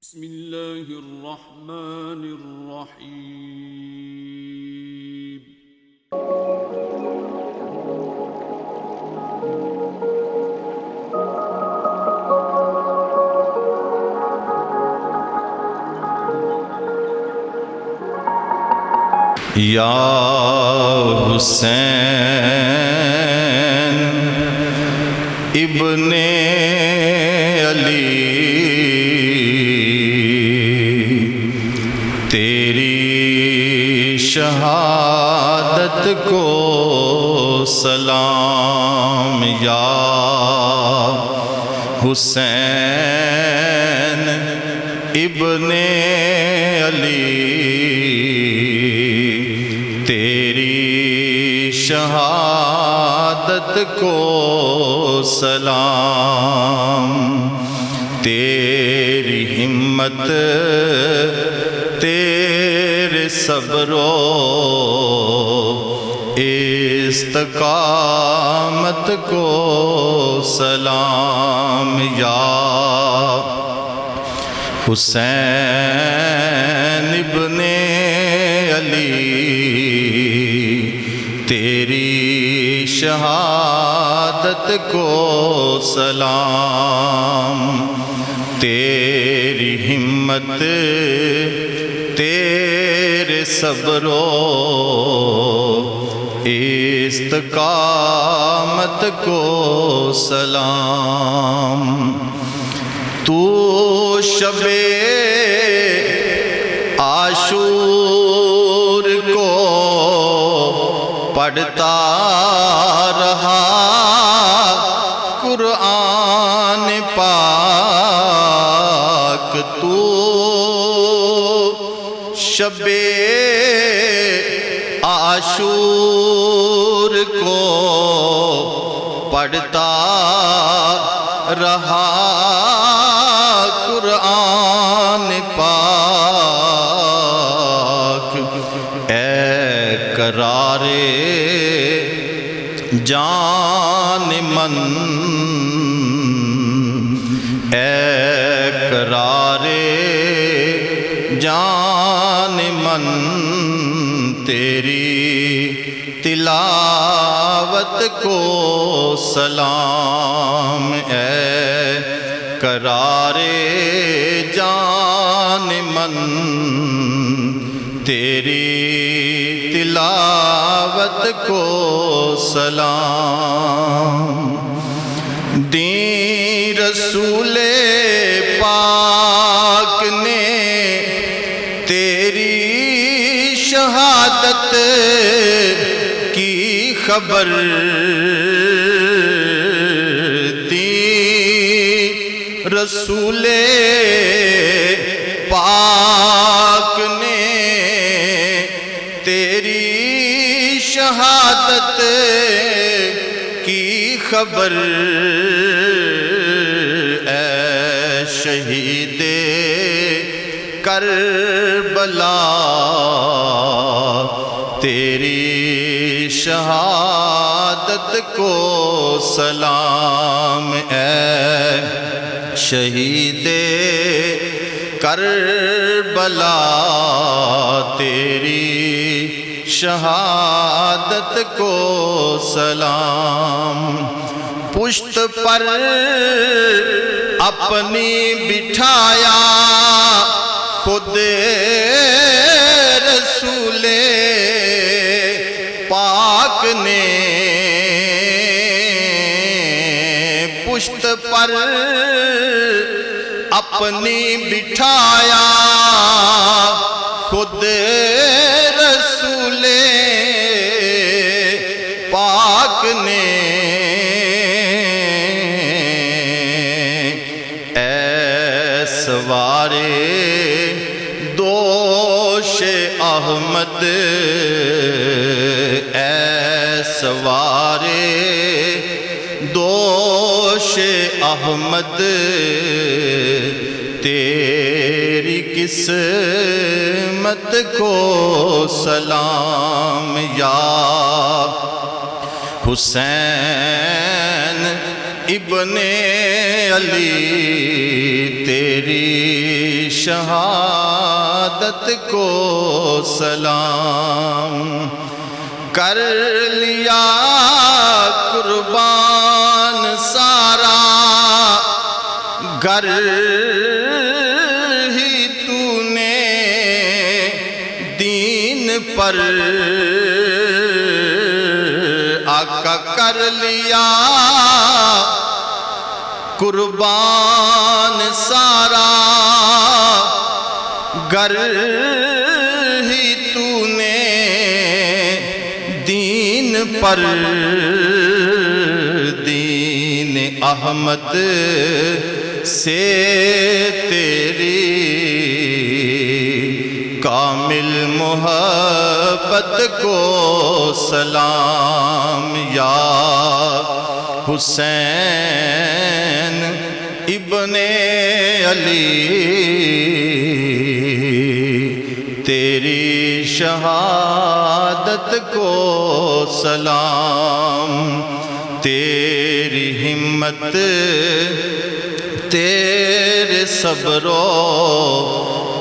بسم اللہ الرحمن الرحیم یا حسین ابن علی تیری شہادت کو سلام یا حسین ابن علی تیری شہادت کو سلام تیری ہمت تیرے صبر و استقامت کو سلام یا حسین ابن علی تیری شہادت کو سلام تیری ہمت تیرے صبر و استقامت کو سلام تو شب عاشور کو پڑھتا رہا قرآن پاک تو شب عاشور کو پڑھتا رہا قرآن پاک اے قرار جان من اے قرار جان من تیری تلاوت کو سلام اے قرار جان من تیری تلاوت کو سلام دین رسول پاک نے تیری شہادت کی خبر دی رسول پاک نے تیری شہادت کی خبر اے شہید کربلا تیری شہادت کو سلام اے شہید کربلا تیری شہادت کو سلام پشت پر اپنی بٹھایا خود رسول پاک نے پشت پر اپنی بٹھایا خود رسول پاک نے اے سوارے دوش احمد اے سوارے دوش احمد تیری قسمت کو سلام یا حسین ابن علی تیری شہادت کو سلام کر لیا قربان سارا گر ہی تو نے دین پر آقا کر لیا قربان سارا گر ہی تو نے دین پر دین احمد سے تیری کامل محبت کو سلام یا حسین ابن علی تیری شہادت کو سلام تیری ہمت تیرے صبر و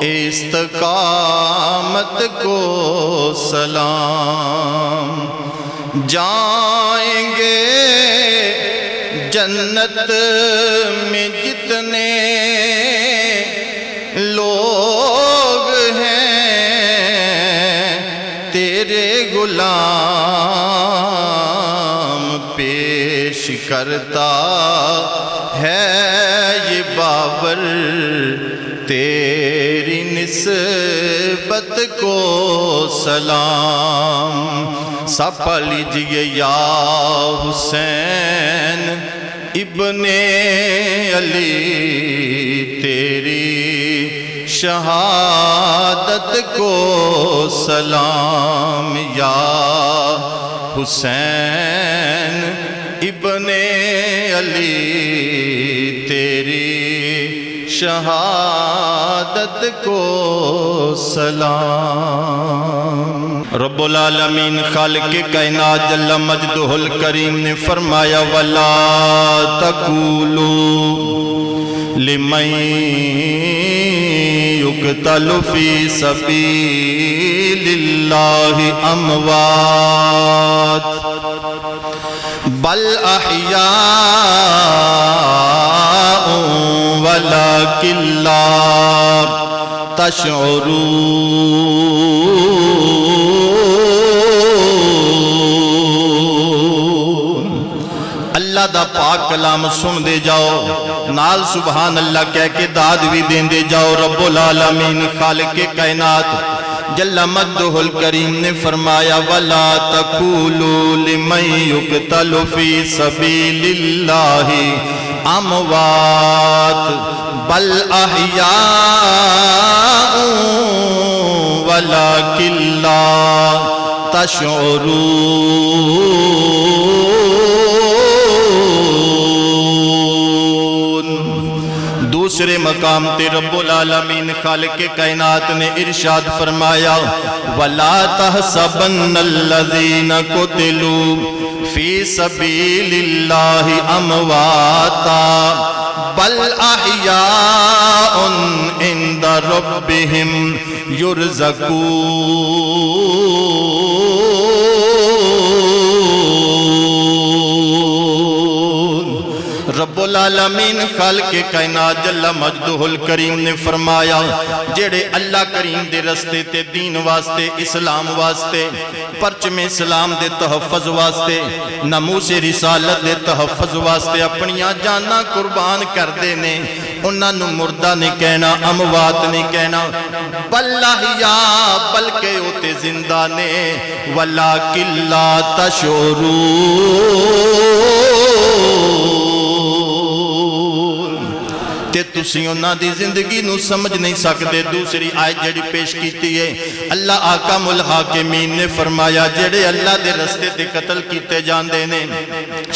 استقامت کو سلام جائیں گے جنت میں جتنے لوگ ہیں تیرے غلام پیش کرتا ہے یہ بابر تیری نسبت کو سلام سب پڑھ لیجئے یا حسین ابن علی تیری شہادت کو سلام یا حسین ابن علی تیری شہادت کو سلام رب العالمین خالق کائنات جل مجدہ الکریم نے فرمایا وَلَا تَقُولُوا لِمَن يُقْتَلُ فِي سَبِيلِ اللَّهِ أَمْوَاتٌ بَلْ أَحْيَاءٌ وَلَكِنْ لَا تَشْعُرُونَ اللہ دا پاک کلام سن دے جاؤ نال سبحان اللہ کہہ کے داد بھی دیں دے جاؤ رب العالمین خالق کائنات جل مجدہ الکریم نے فرمایا وَلَا تَقُولُوا لِمَن يُقْتَلُ فِي سَبِيلِ اللَّهِ أَمْوَاتٌ بَلْ أَحْيَاءٌ وَلَكِنْ لَا تَشْعُرُونَ دوسرے مقام تے رب العالمین خالق کائنات نے ارشاد فرمایا وَلَا تَحْسَبَنَّ الَّذِينَ قُتِلُوا فِي سَبِيلِ اللَّهِ أَمْوَاتًا بَلْ أَحْيَاءٌ عِندَ رَبِّهِمْ يُرْزَقُونَ رب العالمین خالق کائنات جل مجدہ الکریم نے فرمایا جڑے اللہ کریم دے رستے تے دین واسطے اسلام واسطے پرچم اسلام دے تحفظ واسطے ناموس رسالت دے تحفظ واسطے اپنیاں جاناں قربان کر دینے انہاں نو مردہ نہیں کہنا اموات نہیں کہنا بلکہ اوتے زندہ نے وَلَكِنْ لَا تَشْعُرُونَ تے تسی انہاں دی زندگی نو سمجھ نہیں سکتے دوسری آیت جڑی پیش کیتی ہے اللہ آقام الحاکمین نے فرمایا جڑے اللہ دے رستے تے قتل کیتے جاندے نے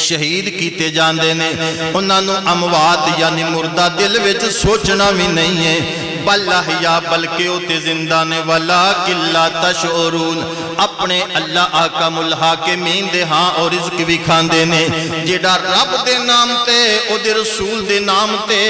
شہید کیتے جاندے نے انہاں نو اموات یعنی مردہ دل وچ سوچنا بھی نہیں ہے بل احیا بلکہ ہوتے زندہ نے وَلَكِنْ لَا تَشْعُرُونَ اپنے اللہ آقام الحاکمین دے ہاں اور رزق بھی کھاندے نے جیڑا رب دے نام تے او دے رسول دے نام تے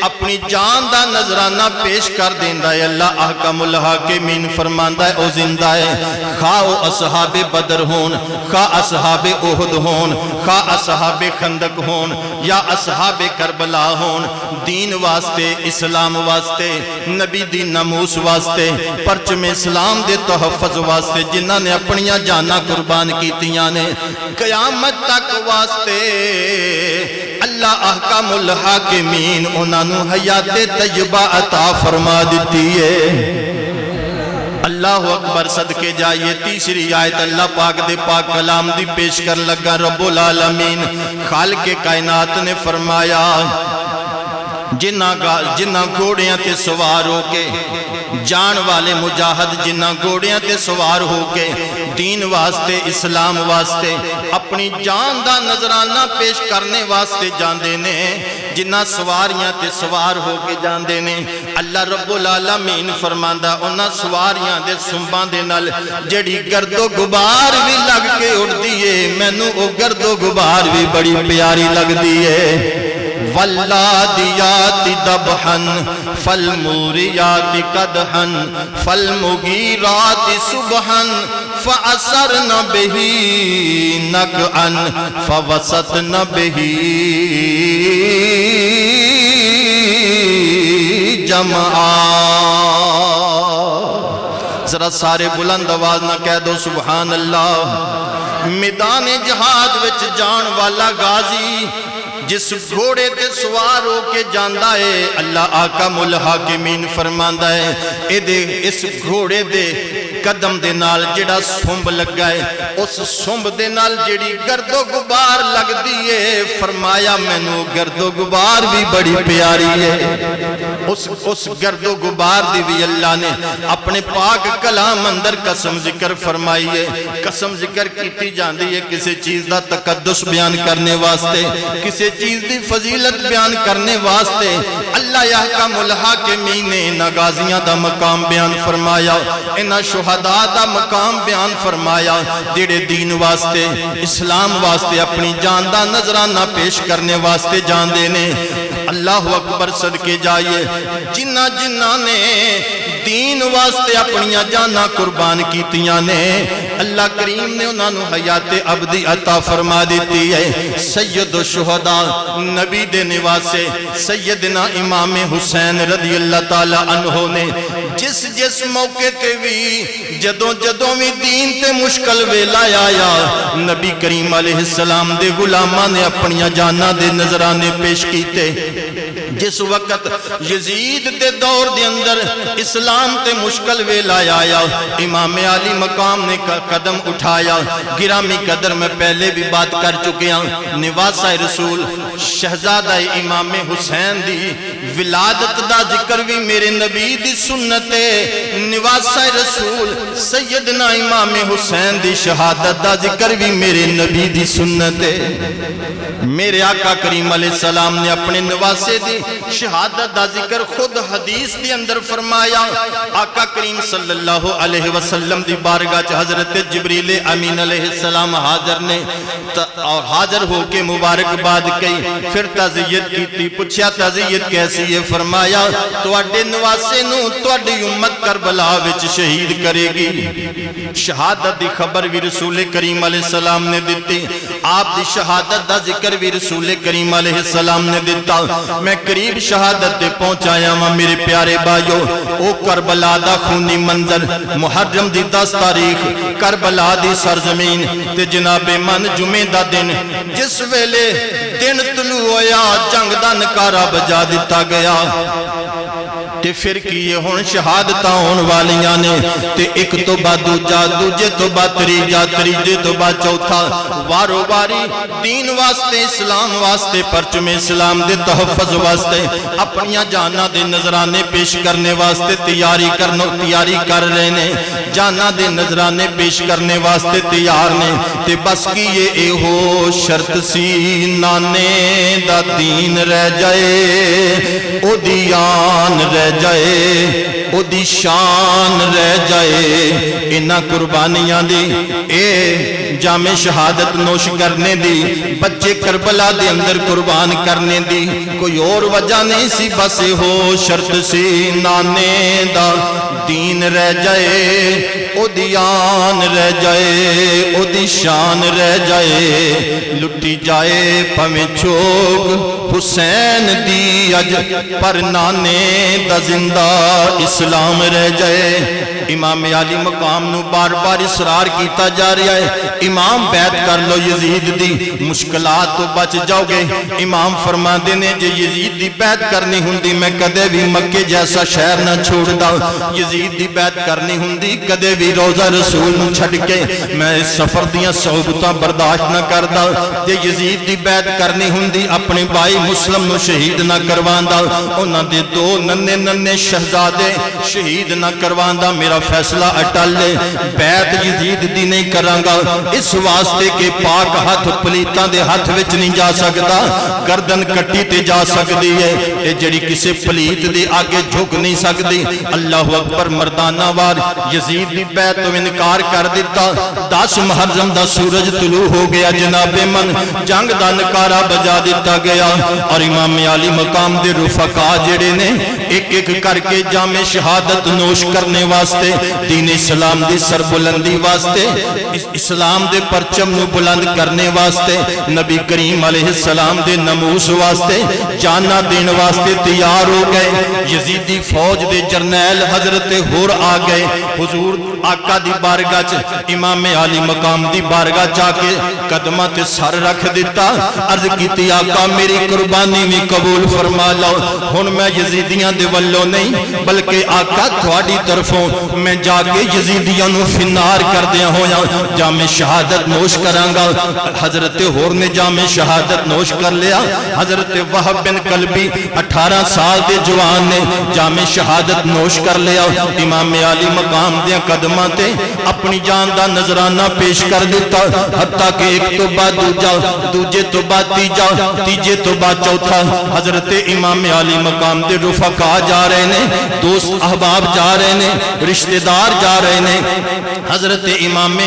اپنی جان دا نظرانہ پیش کر دیندہ ہے اللہ آقام الحاکمین فرماندہ ہے او زندہ ہے خواہ او اصحاب بدر ہون خواہ اصحاب احد ہون خواہ اصحاب خندق ہون یا اصحاب کربلا ہون دین واسطے اسلام واسطے نبی دی ناموس واسطے پرچم اسلام دے تحفظ واسطے جنہاں نے اپنیاں جانا قربان کیتیاں نے قیامت تک واسطے اللہ احکام الحاکمین انہاں نو حیات طیبہ عطا فرما دیتی ہے اللہ اکبر صدقے جائیے تیسری آیت اللہ پاک دے پاک کلام دی پیش کر لگا رب العالمین خالق کائنات نے فرمایا جنہ گھوڑیاں تے سوار ہو کے جان والے مجاہد جنہ گھوڑیاں تے سوار ہو کے دین واسطے اسلام واسطے اپنی جان دا نظرانہ پیش کرنے واسطے جاندے نے جنہ سواریاں تے سوار ہو کے جاندے نے اللہ رب العالمین فرماندہ انہاں سواریاں دے سنبان دے نال جڑی گرد و غبار بھی لگ کے اڑ دیئے مینوں او گرد و غبار بھی بڑی پیاری لگ دیئے واللادیات دبحن فالموریات قدحن فالمغیرات صبحن فأثرن بہی نقعن فوسطن بہی جمعا ذرا سارے بلند آواز نہ کہہ دو سبحان اللہ میدان جہاد وچ جان والا غازی جس گھوڑے تے سوار ہو کے جاندہ ہے اللہ آقام الحاکمین فرماندہ ہے اس گھوڑے دے قدم دے نال جڑا سنب لگ گئے اس سنب دے نال جڑی گرد و غبار لگ دیئے فرمایا مینوں گرد و غبار بھی بڑی پیاری ہے اس گرد و غبار دی بھی اللہ نے اپنے پاک کلام اندر قسم ذکر فرمائی ہے قسم ذکر کیتی جاندی ہے کسی چیز دا تقدس بیان کرنے واسطے کسی چیز دی فضیلت بیان کرنے واسطے اللہ احکام الحاکمین نے انہاں غازیاں دا مقام بیان فرمایا انہاں شہداء دا مقام بیان فرمایا جڑے دین واسطے اسلام واسطے اپنی جان دا نظرانہ پیش کرنے واسطے جان دینے اللہ اکبر صدقے جائیے جنہ نے دین واسطے اپنیاں جانا قربان کیتیاں نے اللہ کریم نے انہوں نے حیات ابدی عطا فرما دیتی ہے سید الشہداء نبی دے نواسے سیدنا امام حسین رضی اللہ تعالی عنہ نے جس موقع تے بھی جدوں بھی دین تے مشکل ویلا آیا نبی کریم علیہ السلام دے غلاماں نے اپنیاں جانا دے نظرانے پیش کیتے جس وقت یزید دے دور دے اندر اسلام تے مشکل ویلا آیا امام علی مقام نے قدم اٹھایا گرامی قدر میں پہلے بھی بات کر چکے ہیں نواسہ رسول شہزادہ امام حسین دی ولادت دا ذکر بھی میرے نبی دی سنت نواسہ رسول سیدنا امام حسین دی شہادت دا ذکر بھی میرے نبی دی سنت میرے آقا کریم علیہ السلام نے اپنے نواسے دی شہادت دا ذکر خود حدیث دی اندر فرمایا آقا کریم صلی اللہ علیہ وسلم دی بارگاہ حضرت جبریل امین علیہ السلام حاضر نے اور حاضر ہو کے مبارکباد کئی پھر تعزیت کی پوچھا تعزیت کیسی ہے فرمایا تو اڈے نواسے نو تو اڈی امت کربلا وچ شہید کرے گی شہادت دی خبر بھی رسول کریم علیہ السلام نے دیتی آپ دی شہادت دا ذکر بھی رسول کریم علیہ السلام نے دیتا میں قریب شہادت تے پہنچایا ہوں میرے پیارے بھائیو او کربلا دا خونی منظر محرم دی 10 تاریخ کربلا دی سرزمین تے جناب من جمعہ دا دن جس ویلے دن طلوع ہویا جنگ دا نکارہ بجا دیتا گیا تے پھر کیے ہون شہادتہ ہون والیاں نے تے ایک تو بعد دوجہ دوجہ تو بعد تریجہ تریجہ تو بعد چوتھا وارو واری دین واسطے اسلام واسطے پرچم اسلام دے تحفظ واسطے اپنیاں جانا دے نظرانے پیش کرنے واسطے تیاری کر رہے نے جانا دے نظرانے پیش کرنے واسطے تیار نے تے بس کیے اے ہو شرط سی نانے دا دین رہ جائے او دیان رہ جائے او دی شان رہ جائے انہاں قربانیاں دی اے جام شہادت نوش کرنے دی بچے کربلا دے اندر قربان کرنے دی کوئی اور وجہ نہیں سی بس ہو شرط سی نانے دا دین رہ جائے او دی آن رہ جائے او دی شان رہ جائے لٹی جائے پمیں چوک حسین دی اج پر نانے دا زندہ اسلام رہ جائے امام علی مقام نو بار بار اصرار کیتا جا رہا ہے امام بیعت کر لو یزید دی مشکلات تو بچ جاؤ گے امام فرما دینے جے یزید دی بیعت کرنی ہندی میں کدے بھی مکے جیسا شہر نہ چھوڑ دا یزید دی بیعت کرنی ہندی کدے بھی روزہ رسول نو چھڑ کے میں اس سفر دیاں صحبتاں برداشت نہ کردا جے یزید دی بیعت کرنی ہندی اپنے بھائی مسلم نو شہید نہ کرواندا انہاں دے دو ننے ننے شہزادے شہید نہ کرواندا میرا فیصلہ اٹل لے بیعت یزید دی نہیں کرانگا اس واسطے کے پاک ہاتھ پلیتاں دے ہاتھ وچ نہیں جا سکتا گردن کٹی تے جا سکتی ہے اے جڑی کسے پلیت دے آگے جھک نہیں سکتی اللہ اکبر مردانہ وار یزید دی بیعت تو انکار کر دیتا 10 محرم دا سورج طلوع ہو گیا جناب من جنگ دا نکارہ بجا دیتا گیا اور امام علی مقام دے رفقا جڑے نے ایک ایک کر کے جام شہادت نوش کرنے واسطے دین اسلام دی سربلندی واسطے اسلام دے پرچم نو بلند کرنے واسطے نبی کریم علیہ السلام دے نموس واسطے جانا دین واسطے تیار ہو گئے یزیدی فوج دے جرنیل حضرت ہور آ گئے حضور آقا دی بارگاہ چ امام علی مقام دی بارگاہ جا کے قدمہ تے سر رکھ دیتا عرض کیتی آقا میری قربانی بھی قبول فرما لو ہن میں یزیدیاں دے ولوں نہیں بلکہ آقا تھوڑی طرفوں میں جا کے یزیدیاں نو فنار کر دیا ہویا جام شہادت نوش کرانگا حضرت ہور نے جام شہادت نوش کر لیا حضرت وہب بن قلبی 18 سال دے جوان نے جام شہادت نوش کر لیا امام علی مقام دیا قدمہ تے اپنی جان دا نظرانہ پیش کر دیتا حتیٰ کہ ایک تو بعد دوجا دوجے تو بعد تیجا تیجے تو بعد چوتھا حضرت امام علی مقام دے رفقا جا رہے نے دوست احباب جا رہے نے رشتہ دار جا رہے نے حضرت امام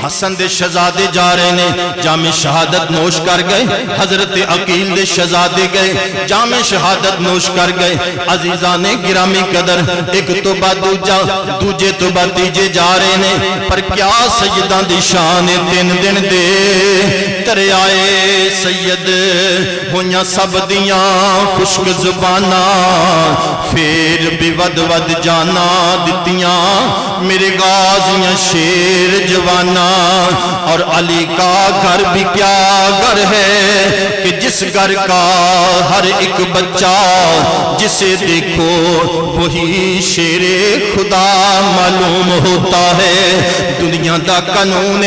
حسن دے شہزادے جا رہے نے جام شہادت نوش کر گئے حضرت عقیل دے شہزادے گئے جام شہادت نوش کر گئے عزیزان گرامی قدر ایک تو بعد دوجا دوجے تو بعد تیجے جا رہے نے پر کیا سیدان دی شان 3 دن دے دریائے سید ہویاں سب دیاں خشک زبانہ پھر بھی ود ود جانا دتیاں میرے غازیاں شیر جوانا اور علی کا گھر بھی کیا گھر ہے کہ جس گھر کا ہر ایک بچہ جسے دیکھو وہی شیر خدا معلوم ہوتا ہے دنیا دا قانون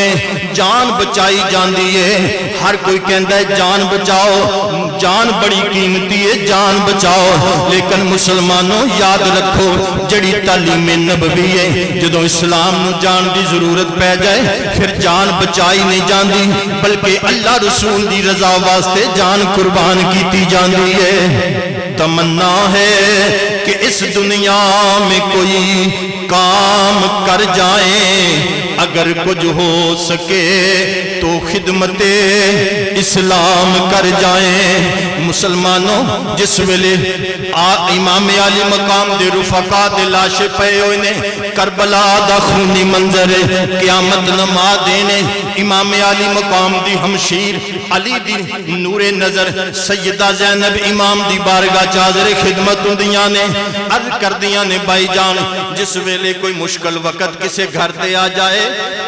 جان بچائی جاندی ہے ہر کوئی کہندا ہے جان بچاؤ جان بڑی قیمتی ہے جان بچاؤ لیکن مسلمانوں یاد رکھو جڑی تعلیم نبوی ہے جدو اسلام نو جان دی ضرورت پہ جائے پھر جان بچائی نہیں جاندی بلکہ اللہ رسول دی رضا واسطے جان قربان کیتی جاندی ہے تمنا ہے کہ اس دنیا میں کوئی کام کر جائیں اگر کچھ ہو سکے تو خدمت اسلام کر جائیں مسلمانوں جس ویلے امام علی مقام دے رفقا دے لاشے پے ہوئے نے کربلا دا خونی منظر قیامت نما دینے امام علی مقام دی ہمشیر علی دی نور نظر سیدہ زینب امام دی بارگاہ چادر خدمت دیاں نے عرض کر دیاں نے بھائی جان جس ویلے کوئی مشکل وقت کسے گھر تے آ جائے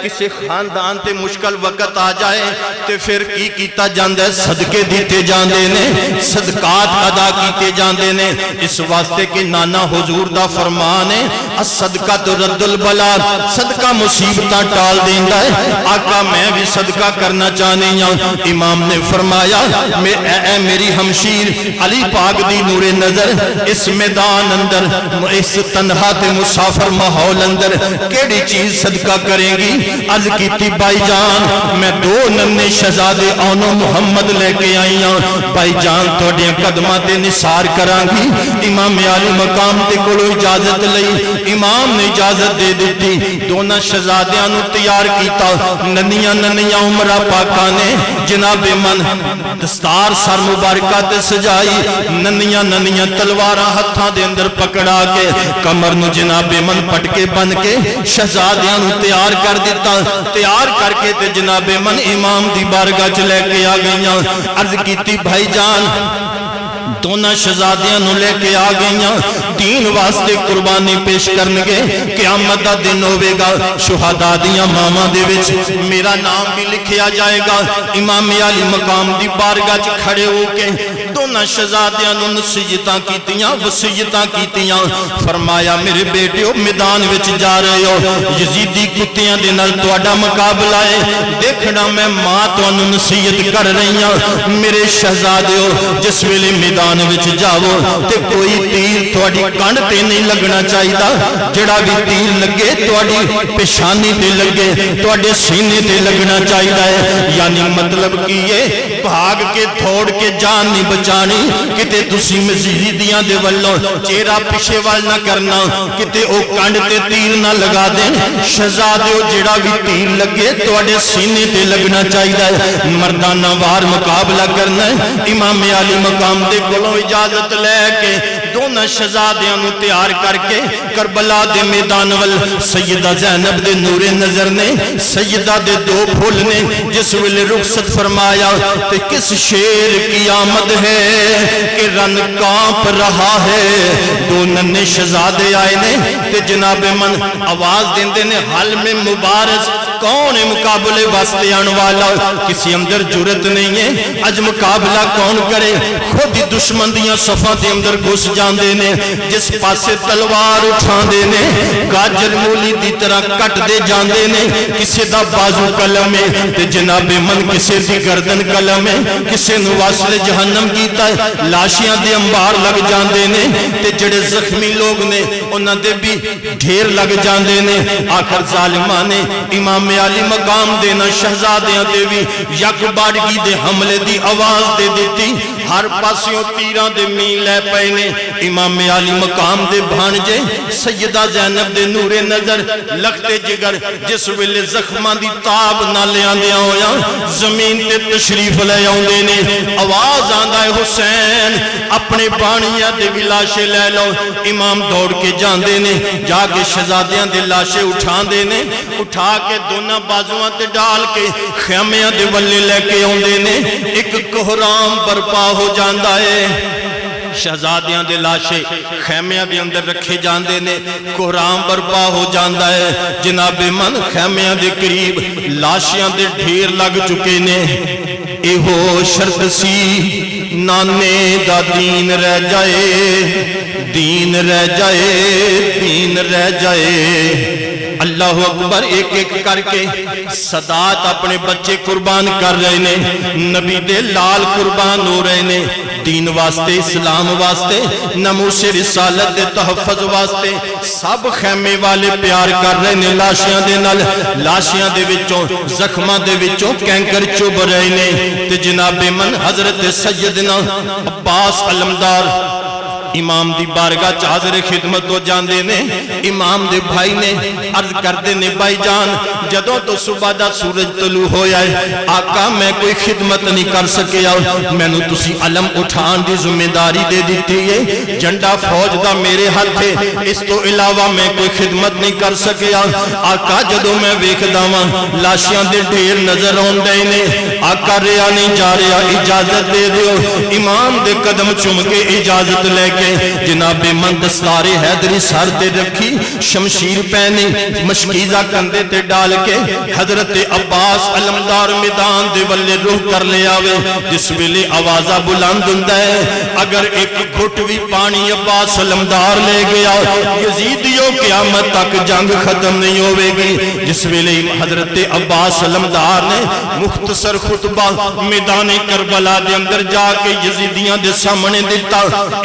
کسے خاندان تے مشکل وقت آ جائے تے پھر کی کیتا جاندے صدقے دیتے جاندے نے صدقات ادا کیتے جاندے نے اس واسطے کہ نانا حضور دا فرمان ہے الصدقہ تو رد البلا صدقہ مصیبتہ ٹال دیندا ہے آقا میں بھی صدقہ کرنا چاہنے ہوں امام نے فرمایا اے میری ہمشیر علی پاک دی نور نظر اس میدان اندر اس تنہا تے مسافر ماحول اندر کیڑی چیز صدقہ کریں کرے گی. عرض کیتی بھائی جان میں 2 ننے شہزادے اونو محمد لے کے آئی ہوں, بھائی جان تھوڑے قدماں تے نثار کران گی. امام عالی مقام تے کولو اجازت لئی, امام نے اجازت دے دیتی. دونوں شہزادیاں نو تیار کیتا, ننیاں ننیاں عمرہ پاکاں نے جناب من دستار سر مبارکہ تے سجائی, ننیاں ننیاں تلواراں ہتھاں دے اندر پکڑا کے کمر نو جناب من پٹکے بن کے شہزادیاں نو تیار کر دیتا. تیار کر کے تے جناب من امام دی بارگاہ چ لے کے آ گئیاں. عرض کیتی بھائی جان دونوں شہزادیاں نو لے کے آ گئیاں, دین واسطے قربانی پیش کرنگے. قیامت دا دن ہوئے گا, شہداء دیاں ماما دے وچ میرا نام بھی لکھیا جائے گا. امام عالی مقام دی بارگاہ چ کھڑے ہو کے دونوں شہزادیاں نو نصیحتاں کیتیاں, وصیتاں کیتیاں. فرمایا میرے بیٹیو میدان وچ جا رہے ہو, یزیدی کتیاں دے نال تہاڈا مقابلہ ہے, دیکھنا میں ماں تانوں نصیحت کر رہی ہاں. میرے شہزادیو جس ویلے میدان وچ جاؤ تے کوئی تیر تہاڈی کنڈ تے نہیں لگنا چاہیدا. جڑا بھی تیر لگے تہاڈی پیشانی تے لگے, تہاڈے سینے تے لگنا چاہیدا ہے. یعنی مطلب کی ہے بھاگ کے دوڑ کے جان نہیں بچانی, کتے تسی مزیدیاں دے ولوں چہرہ پیچھے وال نہ کرنا, کتے او کنڈ تے تیر نہ لگا دیں. شہزادیو جڑا بھی تیر لگے تہاڈے سینے تے لگنا چاہیدا ہے. مردانہ وار مقابلہ کرنا ہے. امام عالی مقام دے کولوں اجازت لے کے دونوں شہزادیاں نو تیار کر کے کربلا دے میدان ول سیدہ زینب دے نور نظر نے, سیدہ دے 2 پھول نے جس ویلے رخصت فرمایا تے کس شیر کی آمد ہے کہ رن کانپ رہا ہے. 2 ننے شہزادے آئے نے تے جناب من آواز دیندے نے حل میں مبارز کون ہے مقابلے واسطے آن والا. کسی اندر جرت نہیں ہے, اج مقابلہ کون کرے. خود ہی دشمن دیاں صفاں دے اندر گھس جاندے نے, جس پاسے تلوار اٹھاندے نے گاجر مولی دی طرح کٹ دے جاندے نے. کسی دا بازو قلم ہے تے جناب من کسی دی گردن قلم ہے, کسی نو واسل جہنم کیتا ہے. لاشیاں دے انبار لگ جاندے نے تے جڑے زخمی لوگ نے انہاں دے بھی ڈھیر لگ جاندے نے. آخر ظالماں نے امام عالی مقام دینا شہزادیاں دے بھی یک باڑگی دے حملے دی آواز دے دیتی. ہر پاسیوں تیران دے میلے پے نے. امام عالی مقام دے بھانجے سیدہ زینب دے نور نظر لگتے جگر جس ویلے زخمان دی تاب نہ لے آندیاں ہویا زمین تے تشریف لے آندے نے. آواز آندہ ہے حسین اپنے بانیاں دے بھی لاشے لے لو. امام دوڑ کے جاندے نے, جا کے شہزادیاں دے لاشے اٹھان دے نے, اٹھا کے دونوں بازوان تے ڈال کے خیمیاں دے ولے لے کے آندے نے. ایک کوہرام برپا ہو جاندہ ہے. شہزادیاں دے لاشے خیمیاں دے اندر رکھے جاندے نے, کوہرام برپا ہو جاندہ ہے. جناب من خیمیاں دے قریب لاشیاں دے ڈھیر لگ چکے نے. اے ہو شرط سی نانے دا دین رہ جائے, دین رہ جائے, دین رہ جائے. اللہ اکبر. ایک ایک کر کے صدات اپنے بچے قربان کر رہے نے, نبی دے لال قربان ہو رہے نے. دین واسطے, اسلام واسطے, ناموس رسالت دے تحفظ واسطے سب خیمے والے پیار کر رہے نے لاشیاں دے نال. لاشیاں دے وچوں زخماں دے وچوں کینکر چوب رہے نے. تے جناب من حضرت سیدنا عباس علمدار امام دی بارگاہ حاضر خدمت ہو جاندے نے. امام دے بھائی نے عرض کردے نے بھائی جان جدوں تو صبح دا سورج طلوع ہویا ہے آقا میں کوئی خدمت نہیں کر سکیا, میں نو تسی علم اٹھان دی ذمہ داری دے دیتی ہے, جھنڈا فوج دا میرے ہاتھ ہے, اس تو علاوہ میں کوئی خدمت نہیں کر سکیا. آقا جدوں میں ویکھدا واں لاشیاں دے ڈھیر نظر آندے نے, آقا ریا نہیں جا رہا, اجازت دے دیو. امام دے قدم چوم کے اجازت لے کے جناب من دستار حیدری سر تے رکھی, شمشیر پہنی, مشکیزہ کندے تے ڈال کے حضرت عباس علمدار میدان دے ولے روح کر لے آوے. جس ویلے آوازہ بلند ہوندا ہے اگر ایک گھٹ بھی پانی عباس علمدار لے گیا, یزیدیو جو قیامت تک جنگ ختم نہیں ہوئے گی۔ جس ویلے حضرت عباس علمدار نے مختصر خطبہ میدان کربلا دے اندر جا کے یزیدیاں دے سامنے دیتا،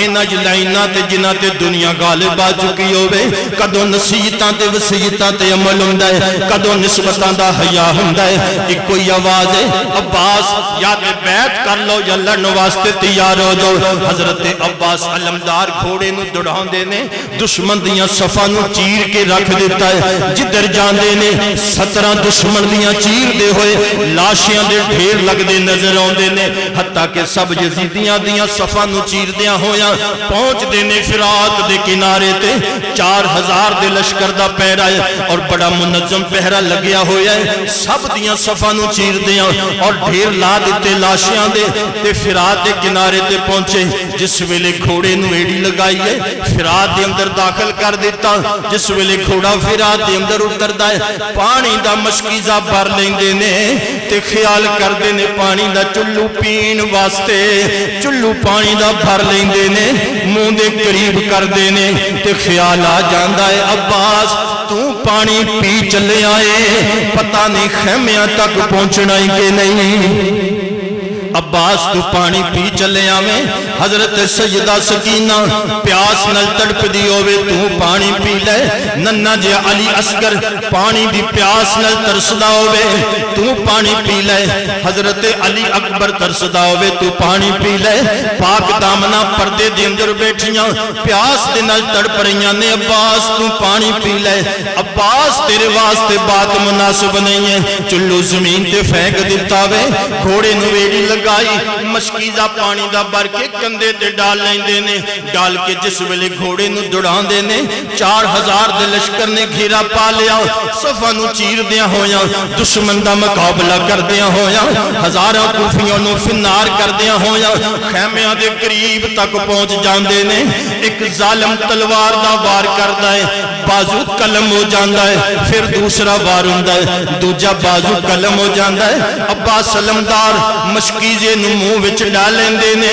انہاں جلائناں تے جنہاں تے دنیا غالب آ چکی ہوئے، کدوں نصیحتاں تے وصیتاں تے عمل ہوندا ہے، کدوں نسبتاں دا حیا ہوندا ہے۔ ایک کوئی آواز ہے، عباس یا تے بیعت کر لو یا لڑن واسطے تیار ہو جاؤ۔ حضرت عباس علمدار گھوڑے نو دوڑاندے نے، دشمن دیاں صفاں نو چیر کے رکھ دیتا ہے، جدھر جاندے نے 17 دشمن دیاں چیر دے ہوئے لاشیاں دے ڈھیر لگ دے نظر آندے نے، حتیٰ کہ سب یزیدیاں دیاں صفاں نو چیر دیاں ہویاں پہنچ دے نے فرات دے کنارے تے۔ 4000 دے لشکر دا پہرا ہے اور بڑا منظم پہرا لگیا ہویا ہے، سب دیاں صفاں نو چیر دیاں اور ڈھیر لا دیتے لاشیاں دے تے فرات دے کنارے تے پہنچے۔ جس ویلے گھوڑے نو ایڑی لگائی ہے فرات دے اندر داخل کر دیتا، جس ویلے گھوڑا فرات دے اندر اتردا ہے پانی دا مشکیزہ بھر لیندے نے تے خیال کردے نے پانی دا چلو پین واسطے، چلو پانی دا بھر لیندے نے، منہ دے قریب کردے نے تے خیال آ جاندا ہے عباس تو پانی پی چلے آئے، پتہ نہیں خیمیاں تک پہنچنا ہی کہ نہیں۔ عباس تو پانی پی چلے آویں، حضرت سیدہ سکینہ پیاس نل تڑپ دی ہوئے تو پانی پی لے، ننہ جے علی اصغر پانی دی پیاس نل ترسدہ ہوئے تو پانی پی لے، حضرت علی اکبر ترسدہ ہوئے تو پانی پی لے، پاک دامنہ پردے دے اندر بیٹھیاں پیاس دے نل تڑپ رہیاں نے، عباس تو پانی پی لے۔ عباس تیرے واسطے بات مناسب نہیں ہے، چلو زمین تے پھینک دیتا وے، گھوڑے نو ایڑی لگائی مشکیزہ پانی دا بھر کے کندھے تے ڈال لیندے نے، ڈال کے جس ویلے گھوڑے نو دوڑان دے نے 4000 دے لشکر نے گھیرا پا لیا، صفاں نو چیر دیاں ہویاں، دشمن دا مقابلہ کر دیاں ہویاں، ہزاراں کوفیوں نو فنار کر دیاں ہویاں، خیمیاں دے قریب تک پہنچ جاندے نے۔ ایک ظالم تلوار دا وار کردا ہے، بازو قلم ہو جاندا ہے، پھر دوسرا وار ہوندا ہے، دوجا بازو قلم ہو جاندا ہے۔ عباس علمدار مشکیزے نو منہ وچ ڈال لیندے نے،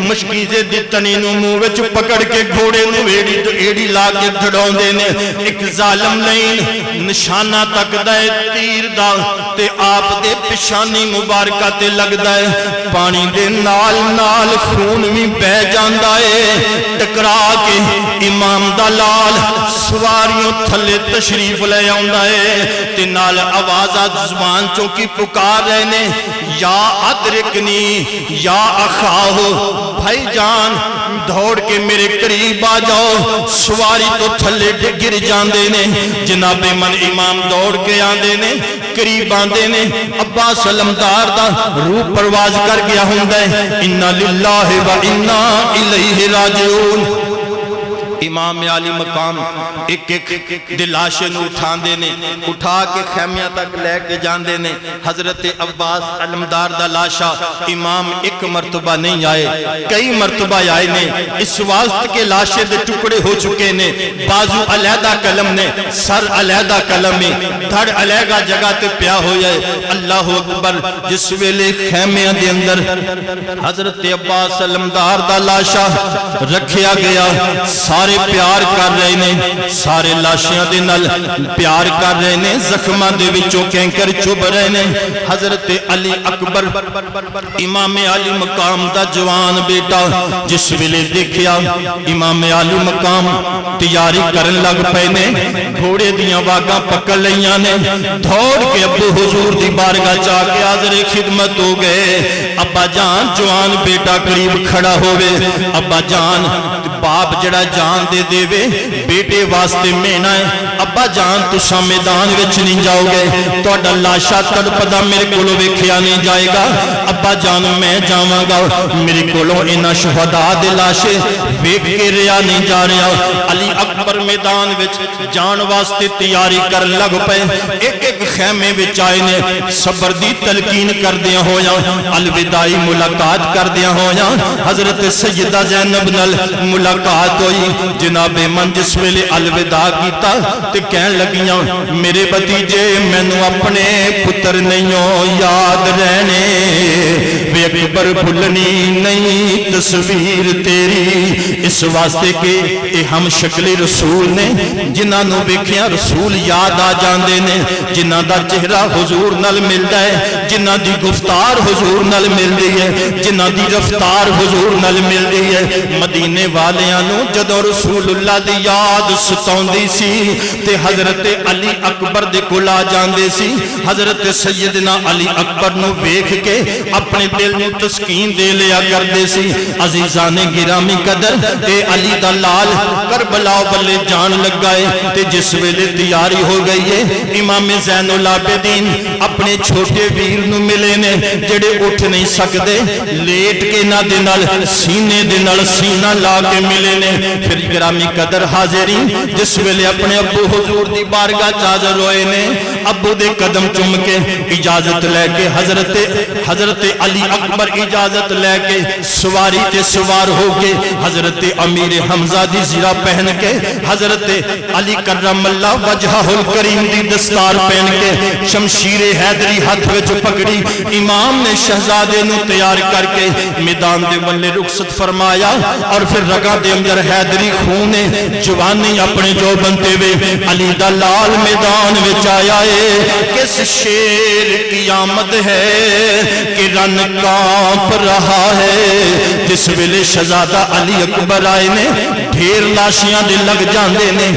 مشکیزے دی تنی نو منہ وچ پکڑ کے گھوڑے نو ایڑی لا کے دھڑاوندے نے۔ ایک ظالم لین نشانہ تکدا ہے تیر دا تے آپ دے پشانی مبارکہ تے لگدا ہے، پانی دے نال نال خون بھی بہ جاندا ہے، ٹکرا کے امام دا لال سواریوں تھلے تشریف لے آوندا ہے تے نال آوازات زبان چونکی پکار رہے نے، یا ادرکنی یا اخاہو، بھائی جان دوڑ کے میرے قریب آ جاؤ، سواری تو تھلے گر جاندے نے، جناب من امام دوڑ کے آندے نے، قریب آندے نے، عباس علمدار دا روح پرواز کر گیا ہوندہ ہے، اِنَّا لِلَّهِ وَإِنَّا إِلَيْهِ راجعون۔ امام عالی مقام ایک ایک دلاشے نو اٹھان دینے، اٹھا کے خیمیاں تک لے کے جان دینے۔ حضرت عباس علمدار دا لاشا امام ایک مرتبہ نہیں آئے، کئی مرتبہ آئے نے، اس واسط کے لاشے دے ٹکڑے ہو چکے نے، بازو علیحدہ قلم نے، سر علیحدہ قلم میں، دھڑ علیحدہ جگہ تے پیا ہو جائے۔ اللہ اکبر، جس ویلے خیمیاں دے اندر حضرت عباس علمدار دا لاشا رکھیا گیا، سارے پیار کر رہے نے، سارے لاشیاں دے نال پیار کر رہے نے، زخمہ دے وچوں کینکر چوب رہے نے۔ حضرت علی اکبر امام علی مقام دا جوان بیٹا جس ویلے دیکھیا امام علی مقام تیاری کرن لگ پے نے، گھوڑے دیاں واگاں پکڑ لیاں نے، دھوڑ کے ابو حضور دی بارگاہ جا کے حاضر خدمت ہو گئے۔ ابا جان جوان بیٹا قریب کھڑا ہوئے، ابا جان باپ جڑا جان دے دے وے بیٹے واسطے مینا ہے، ابا جان تسا میدان وچ نہیں جاؤ گے، تو اڈا لاشا تڑپدا میرے کولو ویکھیا نہیں جائے گا، ابا جان میں جاواں گا، میرے کولو انہاں شہداء دے لاشے ویکھ کے ریا نہیں جا رہا۔ علی اکبر میدان وچ جان واسطے تیاری کر لگ پے، ایک ایک خیمے وچ آئے نے، صبر دی تلقین کر دیا ہویا، الوداعی ملاقات کر دیا ہویا۔ حضرت سیدہ زینب نال ملاقات ہوئی، جناب من جس ویلے الوداع کیتا تے کہن لگیاں میرے بھتیجے مینوں اپنے پتر نہیں یاد رہنے، بے اکبر بھلنی نہیں تصویر تیری، اس واسطے کہ اے ہم شکل رسول نے جنہاں نو ویکھیا رسول یاد آ جاندے نے جنہاں دا چہرہ حضور نال ملدا ہے جنہاں دی گفتار حضور نال ملدی ہے جنہاں دی رفتار حضور نال ملدی ہے مدینے والیاں نو جدوں رسول اللہ دی یاد ستاؤندی سی تے حضرت علی اکبر دے کول آ جاندے سی حضرت سیدنا علی اکبر نو ویکھ کے اپنے دل نو تسکین دے لیا کردے سی عزیزان گرامی قدر اے علی دا لال کربلا والے جان لگائے تے جس ویلے تیاری ہو گئی ہے امام زین العابدین اپنے چھوٹے ویر نو ملے نے جڑے اٹھ نہیں سکدے لیٹ کے نہ دے نال سینے دے نال سینہ لا کے ملے نے پھر گرامی قدر حاضرین جس ویلے اپنے ابو حضور دی بارگاہ حاضر ہوئے نے ابو دے قدم چوم کے اجازت لے کے حضرت علی اکبر اجازت لے کے سواری تے سوار ہو کے حضرت امیر حمزہ دی زرہ پہن کے حضرت علی کرم اللہ وجہہ الکریم دی دستار پہن کے شمشیر حیدری ہاتھ وچ پکڑی امام نے شہزادے نو تیار کر کے میدان دے والے رخصت فرمایا اور پھر رگاں دے اندر حیدری خون جوانی اپنے جو بنتے ہوئے علی دا لال میدان وچ آیا ہے کس شیر کی آمد ہے کہ رن کانپ رہا ہے جس ویلے شہزادہ علی اکبر آئے نے ڈھیر لاشیاں دے لگ جاندے نے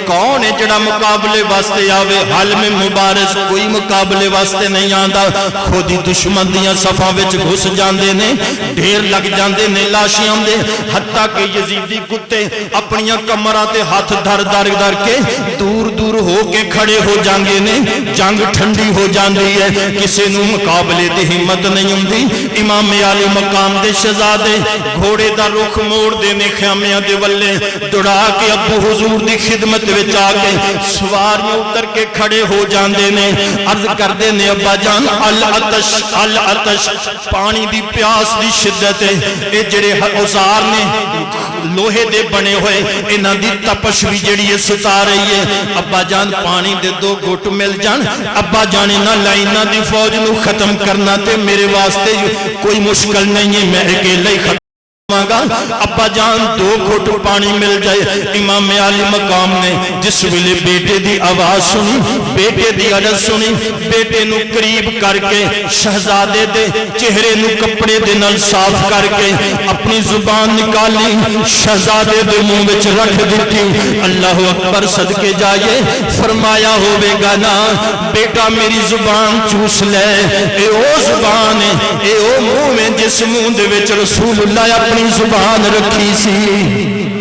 کون ہے جڑا مقابلے واسطے آوے حل میں مبارز کوئی مقابلے واسطے نہیں آندا خودی دشمن دیاں صفاں وچ گھس جاندے نے ڈھیر لگ جاندے نے لاشیاں دے حتیٰ کہ یزیدی کتے اپنیاں کمراں تے ہاتھ دھر کے دور دور ہو کے کھڑے ہو جانگے نے جنگ ٹھنڈی ہو جاندی ہے کسے نو مقابلے دی ہمت نہیں ہوندی امام علی مقام دے شہزادے گھوڑے دا رخ موڑ دے نے خیمیاں دے ولے دوڑا کے ابو حضور دی خدمت وچ آ کے سواریاں اتر کے کھڑے ہو جاندے نے عرض کردے نے ابا جان العطش پانی دی پیاس دی شدت ہے اے جڑے اوزار نے لوہے دے بنے ہوئے انہاں دی تپش بھی جڑی ہے ستا رہی ہے ابا جان پانی دے دو گھٹ مل جان ابا جان نہ لائنہ دی فوج نو ختم کرنا تے میرے واسطے کوئی مشکل نہیں ہے میں اکیلے ہی ختم ابا جان دو گھٹ پانی مل جائے امام علی مقام نے جس ویلے بیٹے دی آواز سنی بیٹے دی عرض سنی بیٹے نو قریب کر کے شہزادے دے چہرے نو کپڑے دے نال صاف کر کے اپنی زبان نکالی شہزادے دے منہ وچ رکھ دیتی اللہ اکبر صدقے جائے فرمایا ہوئے گا نا بیٹا میری زبان چوس لے اے او زبان اے او منہ میں جس منہ دے وچ رسول اللہ اپنی زبان رکھی سی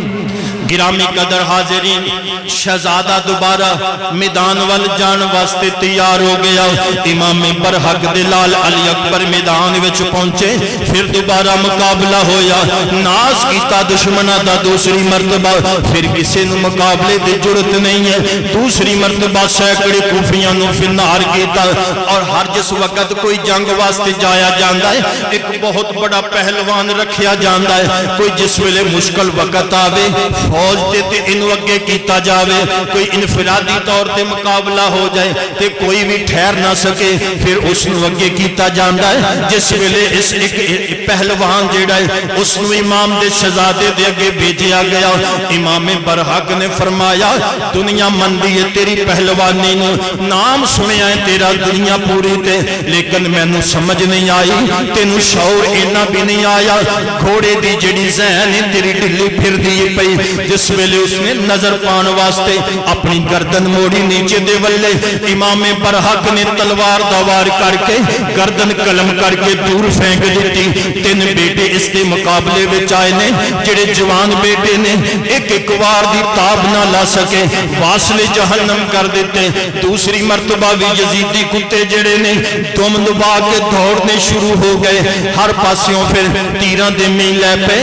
گرامی قدر حاضرین شہزادہ دوبارہ میدان وال جان واسطے تیار ہو گیا امام برحق دلال علی اکبر میدان وچ پہنچے پھر دوبارہ مقابلہ ہویا ناز کیتا دشمنہ دا دوسری مرتبہ پھر کسی نو مقابلے دی جرت نہیں ہے دوسری مرتبہ سینکڑے کوفیاں نو فنار کیتا اور ہر جس وقت کوئی جنگ واسطے جایا جاندا ہے ایک بہت بڑا پہلوان رکھیا جاندا ہے کوئی جس ویلے مشکل وقت آوے فوج تے انو اگے کیتا جاوے کوئی انفرادی طور تے مقابلہ ہو جائے تے کوئی بھی ٹھہر نہ سکے پھر اس نو اگے کیتا جاندا ہے جس ویلے اس ایک پہلوان جیڑا ہے اس نو امام دے شہزادے دے اگے بھیجیا گیا امام برحق نے فرمایا دنیا مندی ہے تیری پہلوانی نو نام سنیا ہے تیرا دنیا پوری تے لیکن میں نو سمجھ نہیں آئی تینو شعور اینا بھی نہیں آیا گھوڑے دی جڑی ذہن تیری ڈلی پھر دی پئی جس ویلے اس نے نظر پان واسطے اپنی گردن موڑی نیچے دے ولے امام برحق نے تلوار دوار کر کے گردن قلم کر کے دور پھینک دیتی تین بیٹے اس کے مقابلے وچ آئے نے جڑے جوان بیٹے نے ایک ایک وار دی تاب نہ لا سکے واصل جہنم کر دیتے دوسری مرتبہ بھی یزیدی کتے جڑے نے دم دبا کے دوڑنے شروع ہو گئے ہر پاسیوں پھر تیران دے میلے پہ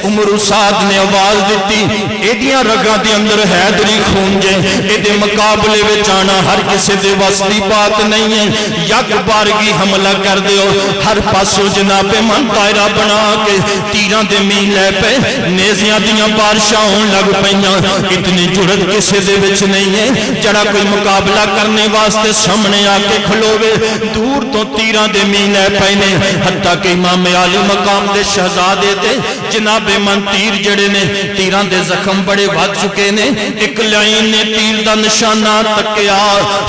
عمر سعد نے آواز دیتی ایڈیاں رگاں دے اندر حیدری خون جے ایڈے مقابلے وچ آنا ہر کسی دے واسطی بات نہیں ہے یک بارگی حملہ کر دیو ہر پاسو جناب من دائرہ بنا کے تیران دے میلے پہ نیزیاں دیاں بارشاں ہون لگ پئیاں اتنی جرت کسی دے وچ نہیں ہے جڑا کوئی مقابلہ کرنے واسطے سامنے آ کے کھلوے دور تو تیران دے میلے پئینے حتیٰ کہ امام علی مقام دے شہزادے تے جناب من تیر جڑے نے تیران دے زخم بڑے ود چکے نے ایک لعین نے تیر دا نشانہ تکیا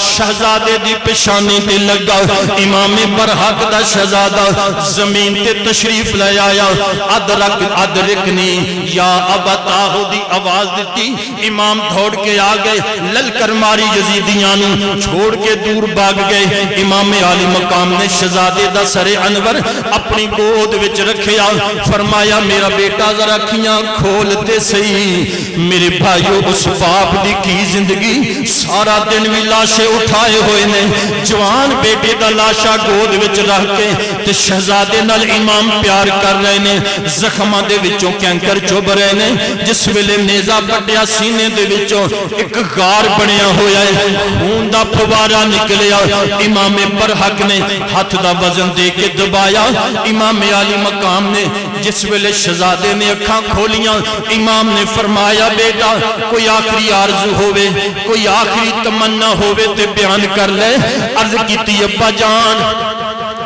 شہزادے دی پیشانی تے لگا امام برحق دا شہزادہ زمین تے تشریف لے آیا ادرکنی یا ابتاہو دی آواز دیتی امام دوڑ کے آگئے للکر ماری یزیدیانو چھوڑ کے دور باگ گئے امام عالی مقام نے شہزادے دا سر انور اپنی گود وچ رکھیا فرمایا میرا بیٹا ذرا کھیاں کھولتے سہی میرے بھائیو اس باپ دی کی زندگی سارا دن بھی لاشے اٹھائے ہوئے نے جوان بیٹے دا لاشا گود وچ رہ کے تے شہزادے نال امام پیار کر رہے نے زخماں دے وچوں کینکر چوب رہے نے جس ویلے نیزہ پٹیا سینے دے وچوں ایک غار بنیا ہویا ہے خون دا پھوارا نکلیا امام برحق نے ہاتھ دا وزن دے کے دبایا امام عالی مقام نے جس ویلے شہزادے نے اکھاں کھولیاں امام نے فرمایا بیٹا کوئی آخری آرزو ہوئے کوئی آخری تمنا ہوئے تے بیان کر لے عرض کیتی ابا جان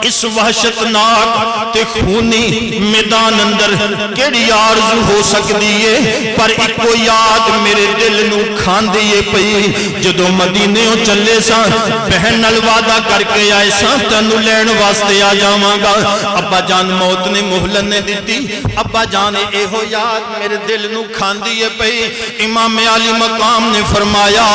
اس وحشتناک تے خونی میدان اندر کیڑی آرزو ہو سکتی ہے پر ایکو یاد میرے دل نو کھان دیئے پئی جدو مدینے ہو چلے سا بہن نال وعدہ کر کے آئے سا تنو لین واسطے آ جاواں گا ابا جان موت نے مہلت نے دیتی ابا جان اے ہو یاد میرے دل نو کھان دیئے پئی امام عالی مقام نے فرمایا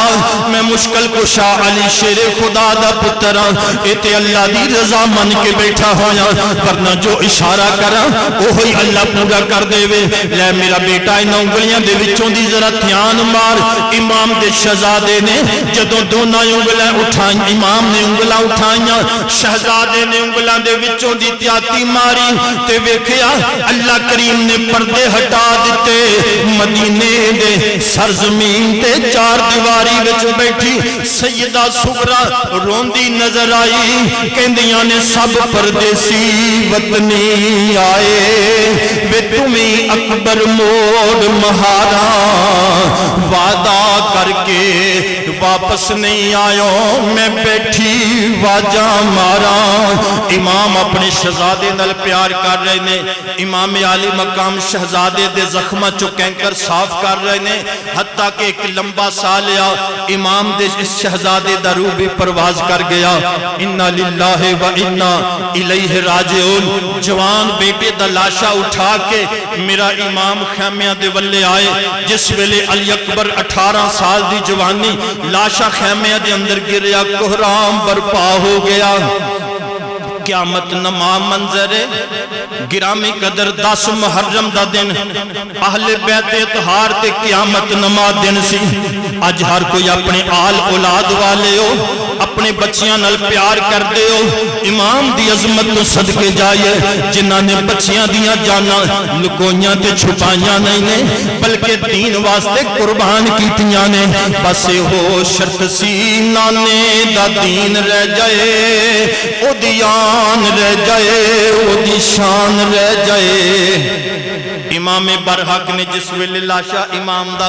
میں مشکل کشا علی شیر خدا دا پتران اے تے اللہ دی رضا من کے بیٹھا ہویا ورنہ جو اشارہ کرا وہی اللہ پورا کر دے وے لے میرا بیٹا ان انگلیاں دے وچوں دی ذرا دھیان مار امام دے شہزادے نے جدوں دونوں انگلیاں اٹھائیں امام نے انگلاں اٹھائیاں شہزادے نے انگلاں دے وچوں دی تیاتی ماری تے ویکھیا اللہ کریم نے پردے ہٹا دیتے مدینے دے سرزمین تے چار دیواری وچ بیٹھی سیدہ صغرا روندی نظر آئی کہندیاں نے سب پردیسی وطنی آئے وے تمہیں اکبر موڑ مہارا وعدہ کر کے واپس نہیں آئیوں میں بیٹھی واجہ مارا امام اپنے شہزادے نال پیار کر رہے نے امام عالی مقام شہزادے دے زخمہ چو کینکر صاف کر رہے نے حتیٰ کہ ایک لمبا سالیا امام دے اس شہزادے دا روح بھی پرواز کر گیا انہا للہ و انہا الیہ راجعون جوان بیٹے دا لاشا اٹھا کے میرا امام خیمیہ دے ولے آئے جس ویلے علی اکبر 18 سال دی جوانی لاشا خیمیہ دے اندر گریا کہرام برپا ہو گیا قیامت نما منظر گرامی قدر 10 محرم دا دن اہل بیت اطہار تے قیامت نما دن سی آج ہر کوئی اپنے آل اولاد والے ہو اپنے بچیاں نال پیار کر دے ہو امام دی عظمت تو صدقے جائے جنہاں نے بچیاں دیاں جانا لکویاں تے چھپائیاں نہیں نے بلکہ دین واسطے قربان کیتیاں نے بس ہو شرط سی نانے دا دین رہ جائے او دیان رہ جائے او دی شان رہ جائے امام برحق نے جس ویلے لاشا امام دا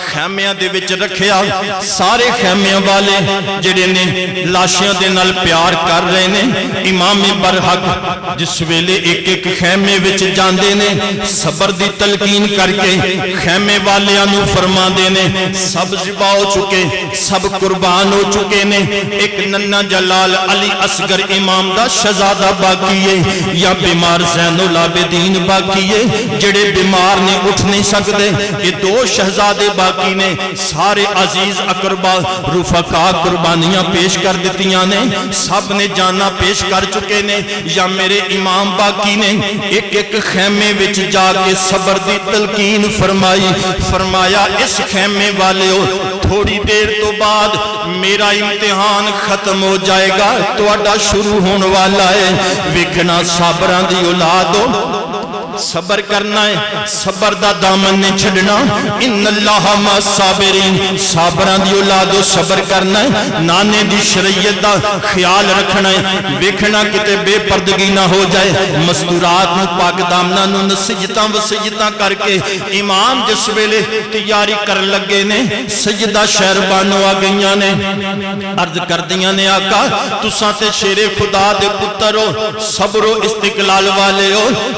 خیمیاں دے وچ رکھیا سارے خیمیاں والے جڑے نے لاشیاں دے نال پیار کر رہے نے امام برحق جس ویلے ایک ایک خیمے وچ جاندے نے صبر دی تلقین کر کے خیمے والیاں نو فرما دے نے سب ذبح ہو چکے سب قربان ہو چکے نے ایک ننہ جلال علی اصغر امام دا شہزادہ باقی ہے یا بیمار زین العابدین باقی ہے جڑے بیمار نے اٹھ نہیں سکتے یہ 2 شہزادے باقی نے سارے عزیز اقربا رفقا قربانیاں پیش کر دیتیاں نے سب نے جانا پیش کر چکے نے یا میرے امام باقی نے ایک ایک خیمے وچ جا کے صبر دی تلقین فرمائی فرمایا اس خیمے والے ہو تھوڑی دیر تو بعد میرا امتحان ختم ہو جائے گا تو اڈا شروع ہونے والا ہے وکھنا صابران دی اولاد ہو صبر کرنا ہے صبر دا دامن نے چھڑنا ان اللہ ما صابرین صابران دی اولادو صبر کرنا ہے نانے دی شریعت دا خیال رکھنا ہے ویکھنا کتے بے پردگی نہ ہو جائے مستورات نو پاک دامنا نو نسجتاں وسجتاں کر کے امام جس ویلے تیاری کر لگے نے سجدہ شہربانو آ گئیاں نے عرض کر دیاں نے آقا تساں تے شیر خدا دے پتر ہو صبر و استقلال والے ہو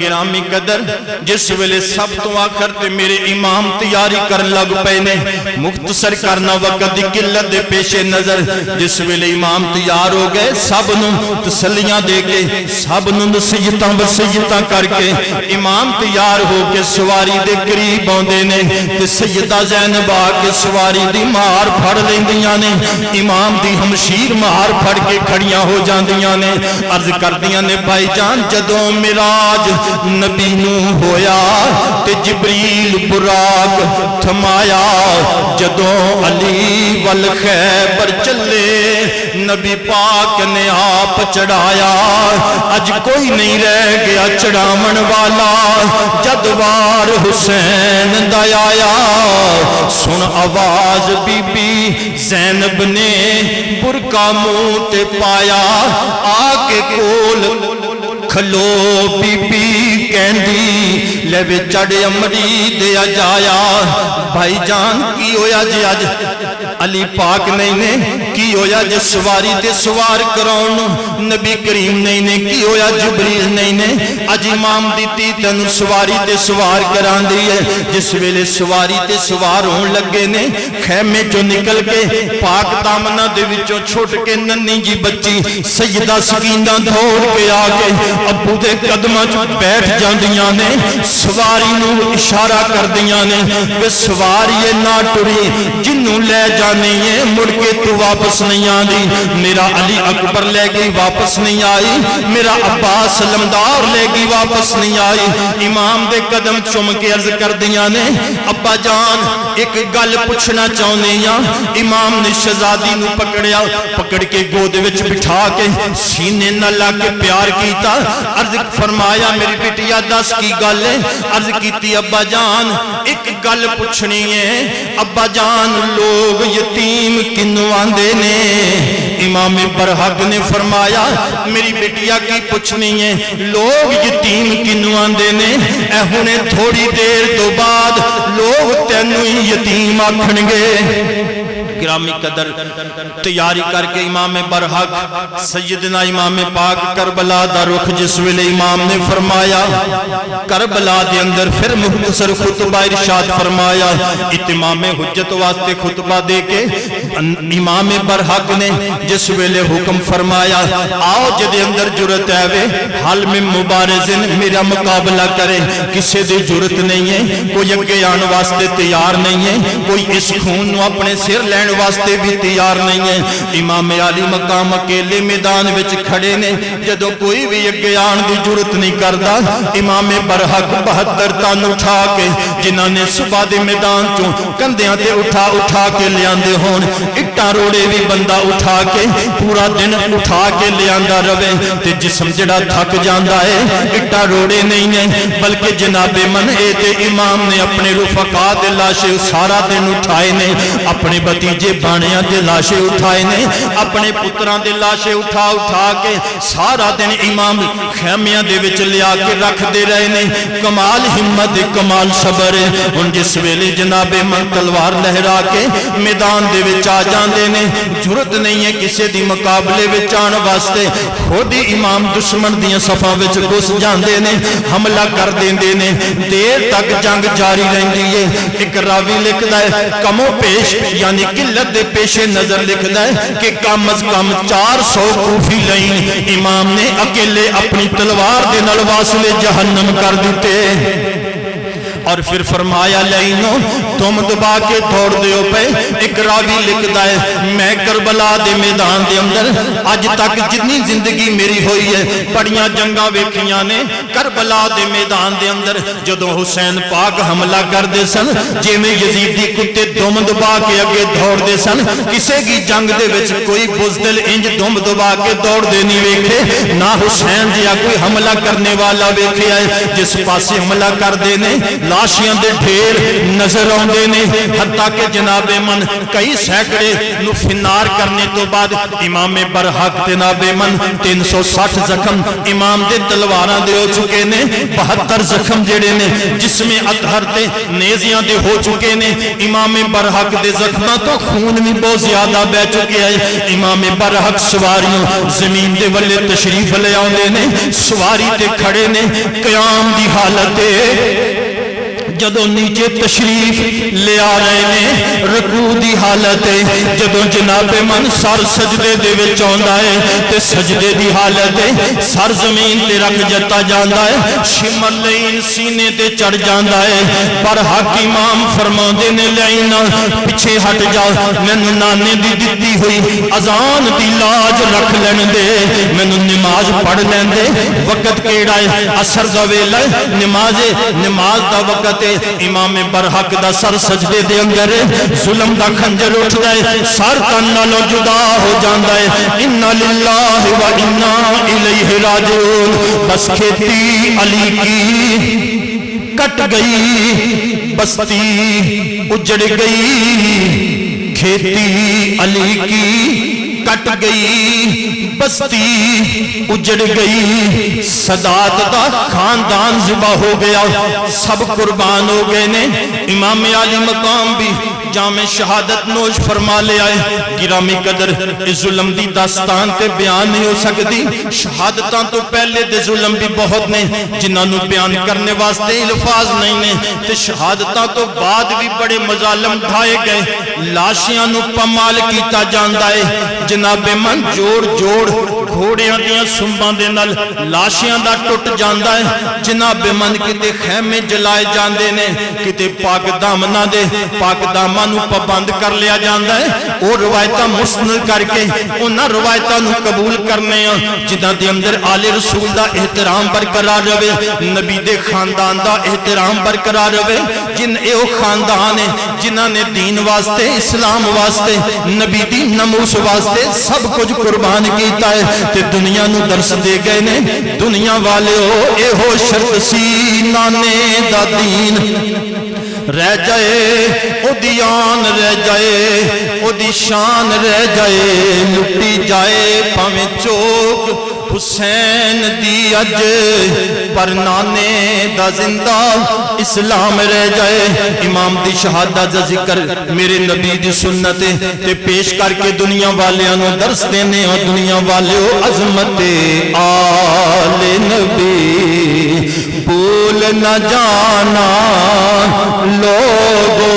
گرامی قدر جس ویلے سب تو آخر تے میرے امام تیاری کرن لگ پے نے مختصر کرنا وقت دی قلت دے پیش نظر جس ویلے امام تیار ہو گئے سب نو تسلیاں دے کے سب نو نصیحتاں وصیتاں کر کے امام تیار ہو کے سواری دے قریب آندے نے تے سیدہ زینب آ کے سواری دی مار پھڑ لیندیاں نے امام دی ہمشیر مار پھڑ کے کھڑیاں ہو جاندیاں نے عرض کردیاں نے بھائی جان جدوں معراج نبی نو ہویا تے جبریل براق تھمایا جدوں علی والخیبر چلے نبی پاک نے آپ چڑھایا اج کوئی نہیں رہ گیا چڑھاون والا جدوار حسین دا آیا سن آواز بی بی زینب نے برقع منہ تے پایا آ کے کول کھلو بی بی کہندی لے وے چڑھ امری دے جایا بھائی جان کی ہویا جی اج علی پاک نہیں نے کی ہویا جی سواری تے سوار کراؤن نبی کریم نہیں نے کی ہویا جبریل نہیں نے اج امام دیتی تینو سواری تے سوار کران دی ہے جس ویلے سواری تے سوار ہون لگے نے خیمے جو نکل کے پاک دامنہ دے وچوں چھوٹ کے ننی جی بچی سیدہ سکینہ دوڑ کے آگے ابو دے قدمہ جو بیٹھ جاندیاں نے سواری نو اشارہ کر دیاں نے کہ سواری نہ ٹری جنوں لے جانے ہیں مڑ کے تو واپس نہیں آنی میرا علی اکبر لے گئی واپس نہیں آئی میرا عباس علمدار لے گئی واپس نہیں آئی امام دے قدم چم کے عرض کر دیاں نے ابا جان ایک گل پوچھنا چاہنے یا امام نے شہزادی نو پکڑیا پکڑ کے گود وچ بٹھا کے سینے نہ لا کے پیار کیتا عرض فرمایا میری بیٹیا دس کی گل ہے عرض کیتی ابا جان ایک گل پوچھنی ہے ابا جان لوگ یتیم کنوں آندے نے امام برحق نے فرمایا میری بیٹیا کی پوچھنی ہے لوگ یتیم کنوں آندے نے اے ہونے تھوڑی دیر تو بعد لوگ تینوں یتیم آکھن گے گرامی قدر تیاری کر کے امام برحق سیدنا امام پاک کربلا دا رخ جس ویلے امام نے فرمایا کربلا دے اندر پھر مختصر خطبہ ارشاد فرمایا اتمام حجت واسطے خطبہ دے کے امام برحق نے جس ویلے حکم فرمایا آؤ جدے اندر جرت ہے حال میں مبارزن میرا مقابلہ کرے کسے دے جرت نہیں ہے کوئی اگے آن واسطے تیار نہیں ہے کوئی اس خون نو اپنے سر لین واسطے بھی تیار نہیں ہے امام علی مقام اکیلے میدان وچ کھڑے نے جدو کوئی بھی اگے آن دی جرت نہیں کردا امام برحق 72 تن اٹھا کے جنہاں نے صبح دے میدان چوں کندھیاں تے اٹھا کے لیاندے ہون اٹاں روڑے بھی بندہ اٹھا کے پورا دن اٹھا کے لیاندا رہے تے جسم جڑا تھک جاندا ہے اٹاں روڑے نہیں ہیں بلکہ جناب من اے تے امام نے اپنے رفقا دے لاشے سارا دن اٹھائے نے اپنے بتیجے بانیاں دے لاشے اٹھائے نے اپنے پتران دے لاشے اٹھا کے سارا دن امام خیمیاں دے وچ لیا کے رکھ دے رہے نے کمال ہمت کمال صبر ان جس ویلے جناب من تلوار لہرا کے میدان دے وچ آ جاندے نے جرت نہیں ہے کسے دی مقابلے وچ آن واسطے خود ہی امام دشمن دیاں صفاں وچ گھس جاندے نے حملہ کر دیندے نے دیر تک جنگ جاری رہندی ہے ایک راوی لکھدا ہے کمو پیش یعنی قلت دے پیش نظر لکھدا ہے کہ کم از کم 400 کوفی لائن امام نے اکیلے اپنی تلوار دے نال واصل جہنم کر دیتے اور پھر فرمایا لائنوں تم دبا کے توڑ دیو پہ ایک راوی لکھدا ہے میں کربلا دے میدان دے اندر آج تک جتنی زندگی میری ہوئی ہے بڑیاں جنگاں ویکھیاں نے کربلا دے میدان دے اندر جدوں حسین پاک حملہ کر دے سن جے میں یزیدی کتے دم دبا کے اگے دوڑ دے سن کسے کی جنگ دے وچ کوئی بزدل انج دم دبا کے دوڑ دے نہیں ویکھے نہ حسین جیا کوئی حملہ کرنے والا ویکھے آئے جس پاسے حملہ کر دے نے لاشیاں دے ڈھیر نظر آتے نے حتیٰ کہ جناب من کئی سینکڑے نو فنار کرنے تو بعد امام برحق جناب من 360 زخم امام دے تلواراں دے ہو چکے نے 72 زخم جڑے نے جسم اطہر تے نیزیاں دے ہو چکے نے امام برحق دے زخماں تو خون بھی بہت زیادہ بہ چکے ہیں امام برحق سواریوں زمین دے والے تشریف لے آندے نے سواری تے کھڑے نے قیام دی حالت جدوں نیچے تشریف لے آ رہے نے رکوع دی حالت ہے جدوں جناب من سر سجدے دے وچ آندا ہے تے سجدے دی حالت ہے سر زمین تے رکھ جتا جاندا ہے شملین سینے تے چڑھ جاندا ہے پر حق امام فرماندے نے لینا پیچھے ہٹ جا مینوں نانے دی دتی ہوئی اذان دی لاج رکھ لین دے مینوں نماز پڑھ لین دے وقت کیڑا ہے عصر دا ویلا نماز دا وقت امام برحق دا سر سجدے دے اندر ظلم دا خنجر اٹھدا ہے سر تن نالوں جدا ہو جاندا ہے انا للہ و انا الیہ راجعون بس کھیتی علی کی کٹ گئی بستی اجڑ گئی کھیتی علی کی کٹ گئی بستی اجڑ گئی سادات دا خاندان ذبح ہو گیا سب قربان ہو گئے نے امام علی مقام بھی جامع شہادت نوش فرما لے آئے گرامی قدر اس ظلم دی داستان تے بیان نہیں ہو سکتی شہادتاں تو پہلے دے ظلم بھی بہت نے جنہاں نو بیان کرنے واسطے الفاظ نہیں نے تے شہادتاں تو بعد بھی بڑے مظالم ڈھائے گئے لاشیاں نو پمال کیتا جاندا ہے جناب من جوڑ جوڑ گھوڑیاں دیاں سنباں دے نال لاشیاں دا ٹوٹ جاندا ہے جناب من کتے خیمے جلائے جاندے نے کتے پاک دامنہ دے پاک دامنہ نو پابند کر لیا جاندا ہے اور روایتاں مستند کر کے انہاں روایتاں نو قبول کرنے ہیں جنہاں دے اندر آل رسول دا احترام برقرار رہے نبی دے خاندان دا احترام برقرار رہے جن اے او خاندان ہیں جنہاں نے دین واسطے اسلام واسطے نبی دی نموس واسطے سب کچھ قربان کیتا ہے تے دنیا نو درس دے گئے نے دنیا والے ہو اے ہو شرط سی نانے دا دین رہ جائے او دی آن رہ جائے او دی شان رہ جائے لٹی جائے پاویں چوک حسین دی اج پر نانے دا زندہ اسلام رہ جائے امام دی شہادت دا ذکر میرے نبی دی سنت تے پیش کر کے دنیا والیاں نو درس دینے اور دنیا والیو عظمت آل نبی بھول نہ جانا لوگو